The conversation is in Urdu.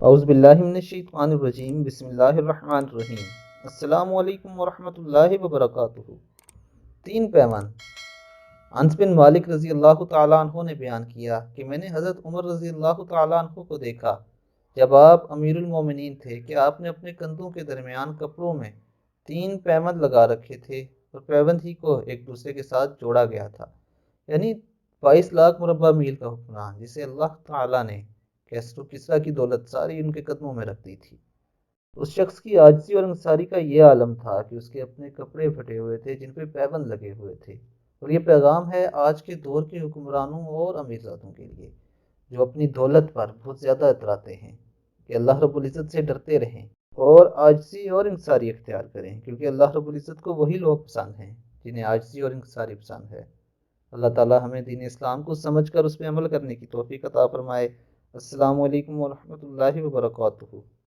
اعوذ باللہ من الشیطان الرجیم، بسم اللہ الرحمن الرحیم۔ السلام علیکم ورحمۃ اللہ وبرکاتہ۔ تین پیمان۔ انس بن مالک رضی اللہ تعالیٰ عنہ نے بیان کیا کہ میں نے حضرت عمر رضی اللہ تعالیٰ عنہ کو دیکھا جب آپ امیر المومنین تھے کہ آپ نے اپنے کندھوں کے درمیان کپڑوں میں تین پیمند لگا رکھے تھے اور پیوند ہی کو ایک دوسرے کے ساتھ جوڑا گیا تھا، یعنی 22 لاکھ مربع میل کا حکمران جسے اللہ تعالیٰ نے کیسر و کسریٰ کی دولت ساری ان کے قدموں میں رکھ دی تھی۔ اس شخص کی عاجزی اور انکساری کا یہ عالم تھا کہ اس کے اپنے کپڑے پھٹے ہوئے تھے جن پہ پیبند لگے ہوئے تھے، اور یہ پیغام ہے آج کے دور کے حکمرانوں اور امیرزادوں کے لیے جو اپنی دولت پر بہت زیادہ اتراتے ہیں، کہ اللہ رب العزت سے ڈرتے رہیں اور عاجزی اور انکساری اختیار کریں، کیونکہ اللہ رب العزت کو وہی لوگ پسند ہیں جنہیں عاجزی اور انکساری پسند ہے۔ اللہ تعالیٰ ہمیں دین اسلام کو سمجھ کر اس پہ عمل کرنے کی توفیق عطا فرمائے۔ السلام علیکم ورحمۃ اللہ وبرکاتہ۔